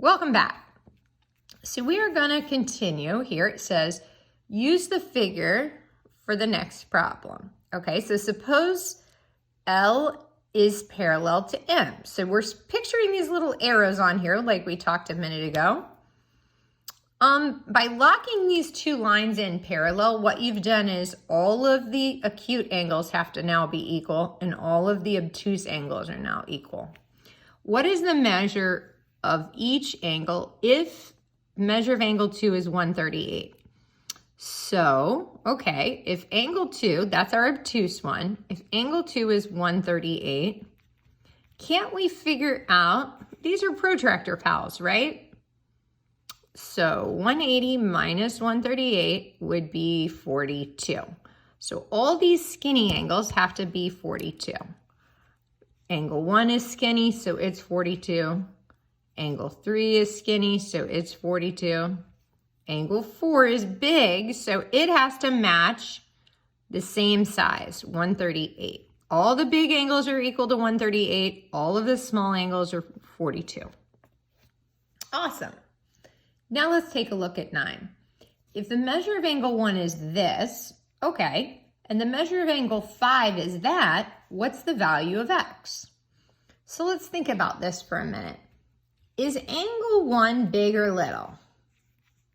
Welcome back. So we are going to continue here. It says, use the figure for the next problem. Okay, so suppose L is parallel to M. So we're picturing these little arrows on here like we talked a minute ago. By locking these two lines in parallel, what you've done is all of the acute angles have to now be equal and all of the obtuse angles are now equal. What is the measure of each angle if measure of angle 2 is 138? So, okay, if angle 2, that's our obtuse one, if angle 2 is 138, can't we figure out, these are protractor pals, right? So 180 minus 138 would be 42. So all these skinny angles have to be 42. Angle 1 is skinny, so it's 42. Angle 3 is skinny, so it's 42. Angle 4 is big, so it has to match the same size, 138. All the big angles are equal to 138. All of the small angles are 42. Awesome. Now let's take a look at 9. If the measure of angle 1 is this, okay, and the measure of angle 5 is that, what's the value of x? So let's think about this for a minute. Is angle 1 big or little?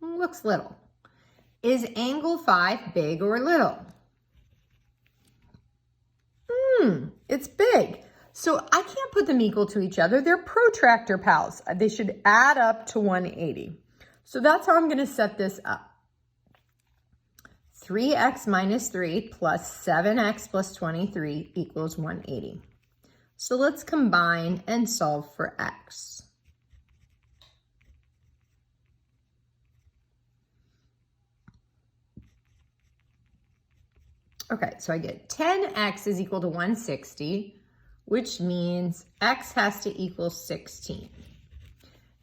Looks little. Is angle 5 big or little? It's big. So I can't put them equal to each other. They're protractor pals. They should add up to 180. So that's how I'm going to set this up. 3x minus 3 plus 7x plus 23 equals 180. So let's combine and solve for x. Okay, so I get 10x is equal to 160, which means x has to equal 16.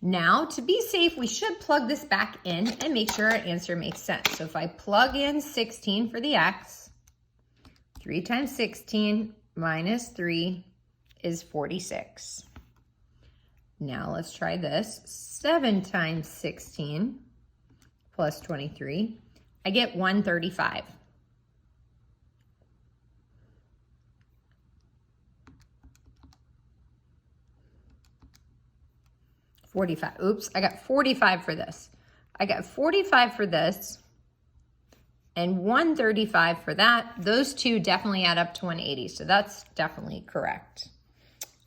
Now, to be safe, we should plug this back in and make sure our answer makes sense. So if I plug in 16 for the x, 3 times 16 minus 3 is 46. Now let's try this. 7 times 16 plus 23, I get 135. Oops, I got 45 for this. I got 45 for this and 135 for that. Those two definitely add up to 180, so that's definitely correct.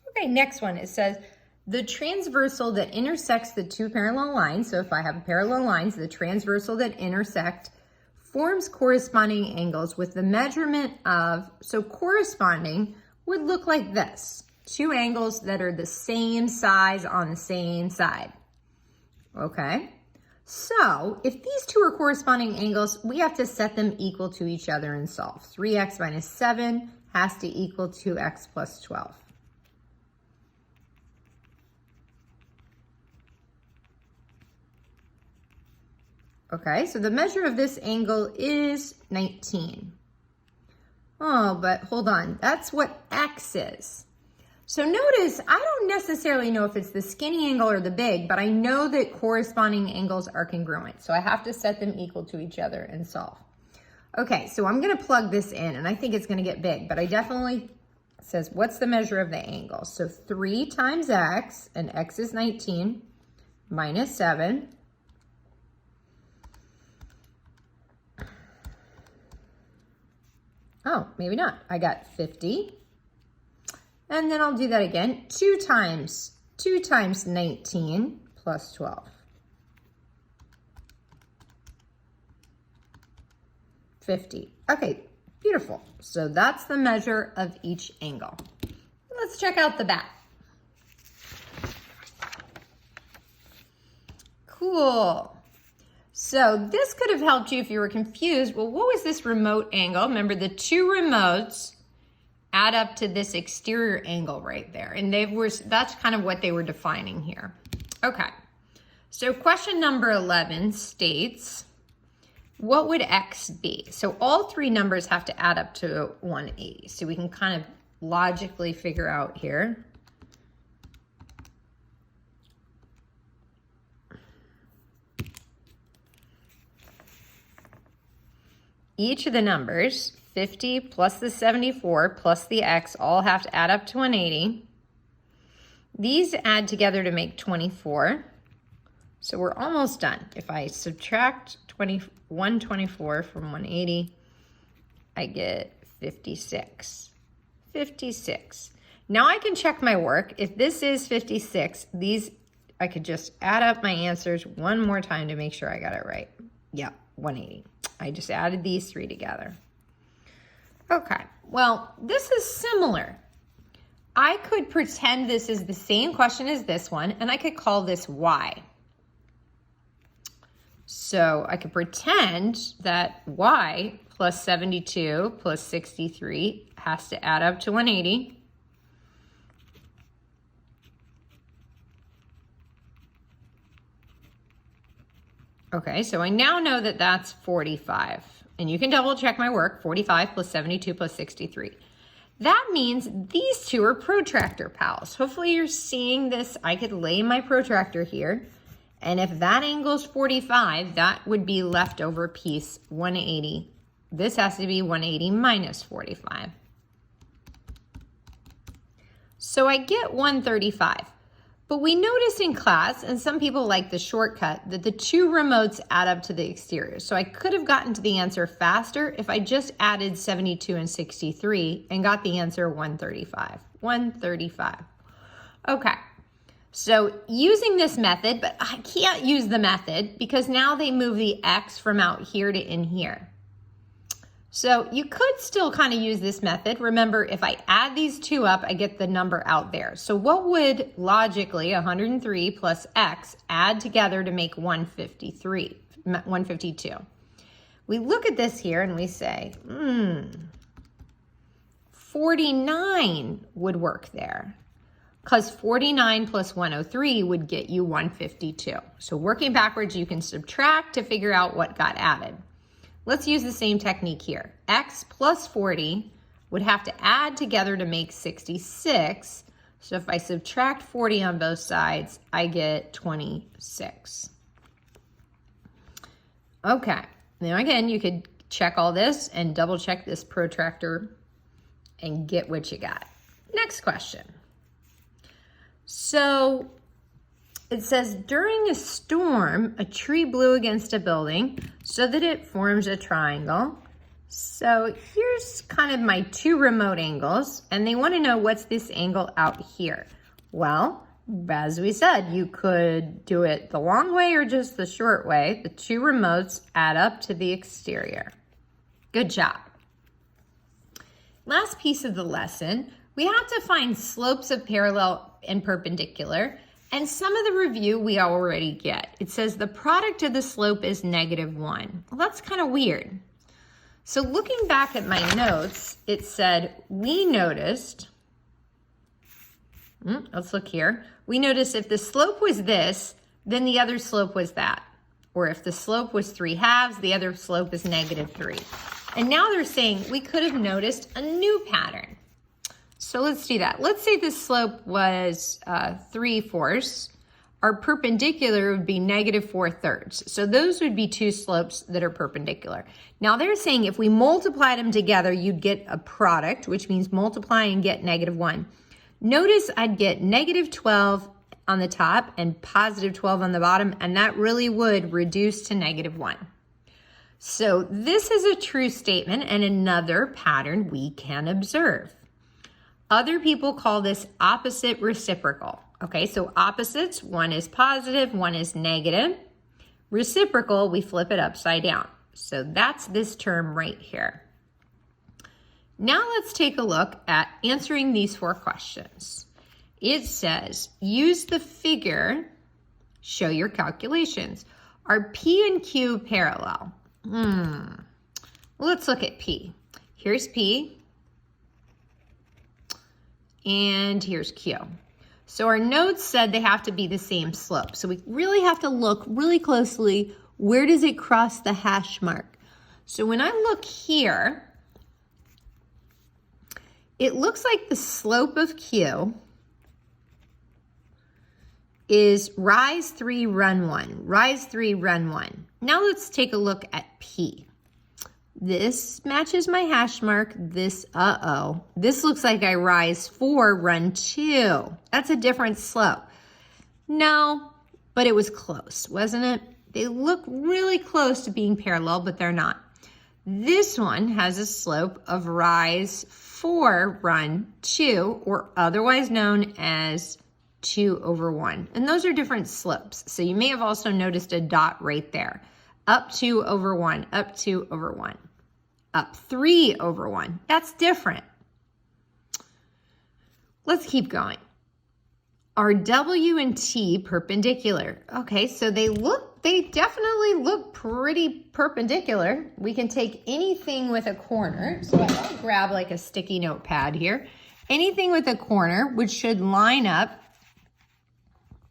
Okay, next one, it says the transversal that intersects the two parallel lines, so if I have parallel lines, the transversal that intersect forms corresponding angles with the measurement of, so corresponding would look like this. Two angles that are the same size on the same side. Okay, so if these two are corresponding angles, we have to set them equal to each other and solve. 3x minus 7 has to equal 2x plus 12. Okay, so the measure of this angle is 19. Oh, but hold on, that's what x is. So notice, I don't necessarily know if it's the skinny angle or the big, but I know that corresponding angles are congruent. So I have to set them equal to each other and solve. Okay, so I'm gonna plug this in and I think it's gonna get big, but I definitely, it says, what's the measure of the angle? So 3 times x, and x is 19, minus 7. Oh, maybe not. I got 50. And then I'll do that again. 2 times 19 plus 12. 50. Okay, beautiful. So that's the measure of each angle. Let's check out the back. Cool. So this could have helped you if you were confused. Well, what was this remote angle? Remember, the two remotes add up to this exterior angle right there. And that's kind of what they were defining here. Okay, so question number 11 states, what would x be? So all three numbers have to add up to 180. So we can kind of logically figure out here. each of the numbers, 50 plus the 74 plus the x, all have to add up to 180. These add together to make 24. So we're almost done. If I subtract 124 from 180, I get 56. 56. Now I can check my work. If this is 56, I could just add up my answers one more time to make sure I got it right. Yep, 180. I just added these three together. Okay, well, this is similar. I could pretend this is the same question as this one, and I could call this y. So I could pretend that y plus 72 plus 63 has to add up to 180. Okay, so I now know that that's 45. And you can double check my work, 45 plus 72 plus 63. That means these two are protractor pals. Hopefully you're seeing this. I could lay my protractor here. And if that angle is 45, that would be leftover piece 180. This has to be 180 minus 45. So I get 135. But we noticed in class, and some people like the shortcut, that the two remotes add up to the exterior. So I could have gotten to the answer faster if I just added 72 and 63 and got the answer 135. 135. Okay. So using this method, but I can't use the method because now they move the x from out here to in here. So you could still kind of use this method. Remember, if I add these two up, I get the number out there. So what would logically 103 plus x add together to make 152? We look at this here and we say, 49 would work there, because 49 plus 103 would get you 152. So working backwards, you can subtract to figure out what got added. Let's use the same technique here. X plus 40 would have to add together to make 66. So if I subtract 40 on both sides, I get 26. Okay, now again, you could check all this and double check this protractor and get what you got. Next question. So it says, during a storm, a tree blew against a building so that it forms a triangle. So here's kind of my two remote angles, and they want to know what's this angle out here. Well, as we said, you could do it the long way or just the short way. The two remotes add up to the exterior. Good job. Last piece of the lesson, we have to find slopes of parallel and perpendicular. And some of the review we already get. It says the product of the slope is -1. Well, that's kind of weird. So looking back at my notes, it said we noticed, let's look here. We noticed if the slope was this, then the other slope was that. Or if the slope was 3/2, the other slope is -3. And now they're saying we could have noticed a new pattern. So let's do that. Let's say the slope was 3/4. Our perpendicular would be -4/3. So those would be two slopes that are perpendicular. Now they're saying if we multiplied them together, you'd get a product, which means multiply and get -1. Notice I'd get -12 on the top and +12 on the bottom, and that really would reduce to -1. So this is a true statement and another pattern we can observe. Other people call this opposite reciprocal. Okay, so opposites, one is positive, one is negative. Reciprocal, we flip it upside down. So that's this term right here. Now let's take a look at answering these 4 questions. It says, use the figure, show your calculations. Are P and Q parallel? Let's look at P. Here's P. And here's Q. So our notes said they have to be the same slope. So we really have to look really closely. Where does it cross the hash mark? So when I look here, it looks like the slope of Q is rise 3, run 1. Rise 3, run 1. Now let's take a look at P. This matches my hash mark. This, this looks like I rise 4, run 2. That's a different slope. No, but it was close, wasn't it? They look really close to being parallel, but they're not. This one has a slope of rise 4, run 2, or otherwise known as 2/1. And those are different slopes. So you may have also noticed a dot right there. Up 2/1, up 2/1, up 3/1. That's different. Let's keep going. Are W and T perpendicular? Okay, so they definitely look pretty perpendicular. We can take anything with a corner. So I'll grab like a sticky notepad here. Anything with a corner, which should line up.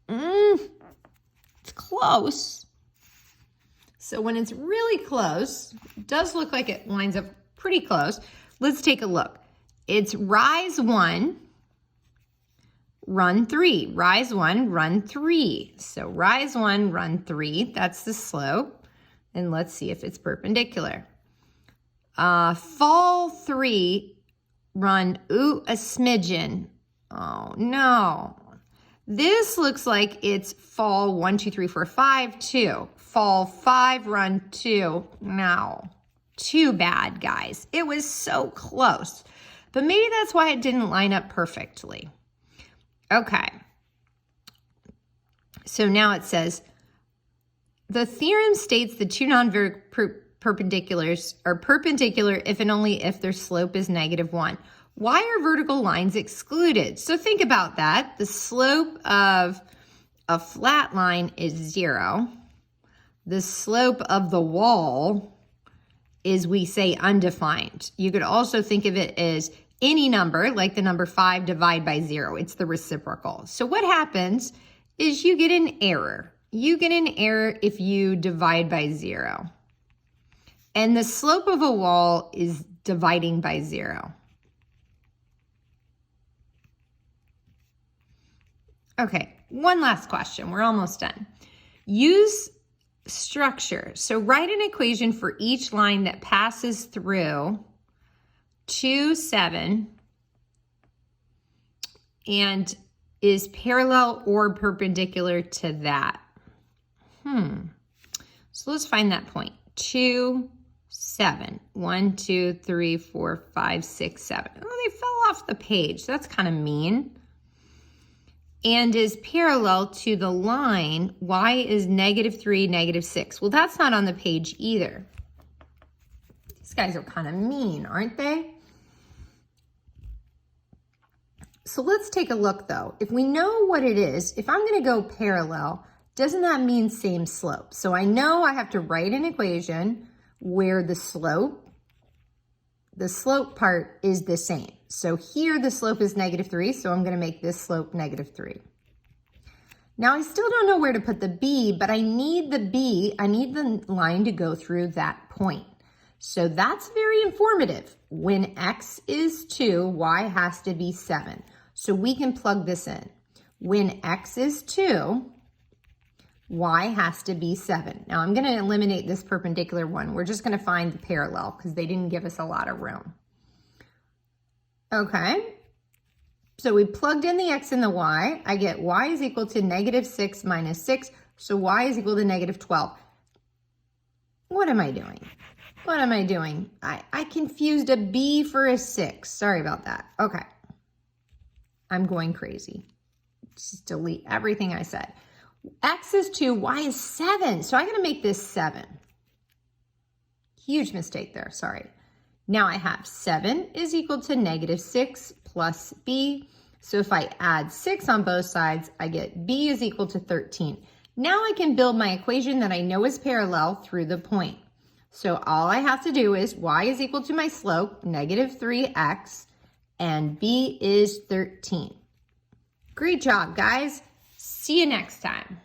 It's close. So when it's really close, it does look like it lines up pretty close. Let's take a look. It's rise 1, run 3. Rise 1, run 3. So rise 1, run 3. That's the slope. And let's see if it's perpendicular. Fall 3, run, a smidgen. Oh, no. This looks like it's fall 1, 2, 3, 4, 5, 2. Fall 5, run 2. No, too bad, guys. It was so close. But maybe that's why it didn't line up perfectly. Okay. So now it says, the theorem states the two non-perpendiculars are perpendicular if and only if their slope is -1. Why are vertical lines excluded? So think about that. The slope of a flat line is 0. The slope of the wall is, we say, undefined. You could also think of it as any number, like the number 5, divide by 0. It's the reciprocal. So what happens is you get an error. You get an error if you divide by 0. And the slope of a wall is dividing by 0. Okay, one last question. We're almost done. Use structure. So write an equation for each line that passes through 2, 7 and is parallel or perpendicular to that. So let's find that point. 2, 7. 1, 2, 3, 4, 5, 6, 7. Oh, they fell off the page. That's kind of mean. And is parallel to the line, y is -3, -6. Well, that's not on the page either. These guys are kind of mean, aren't they? So let's take a look though. If we know what it is, if I'm gonna go parallel, doesn't that mean same slope? So I know I have to write an equation where the slope part is the same. So here the slope is -3, so I'm gonna make this slope -3. Now I still don't know where to put the B, but I need the line to go through that point. So that's very informative. When X is 2, Y has to be 7. So we can plug this in. When X is 2, Y has to be 7. Now I'm gonna eliminate this perpendicular one. We're just gonna find the parallel because they didn't give us a lot of room. Okay, so we plugged in the X and the Y. I get Y is equal to -6 minus 6, so Y is equal to -12. What am I doing? What am I doing? I confused a B for a 6. Sorry about that. Okay, I'm going crazy. Just delete everything I said. X is 2, Y is 7, so I gotta make this 7. Huge mistake there, sorry. Now I have 7 is equal to -6 plus B. So if I add 6 on both sides, I get B is equal to 13. Now I can build my equation that I know is parallel through the point. So all I have to do is Y is equal to my slope, -3x, and B is 13. Great job, guys. See you next time.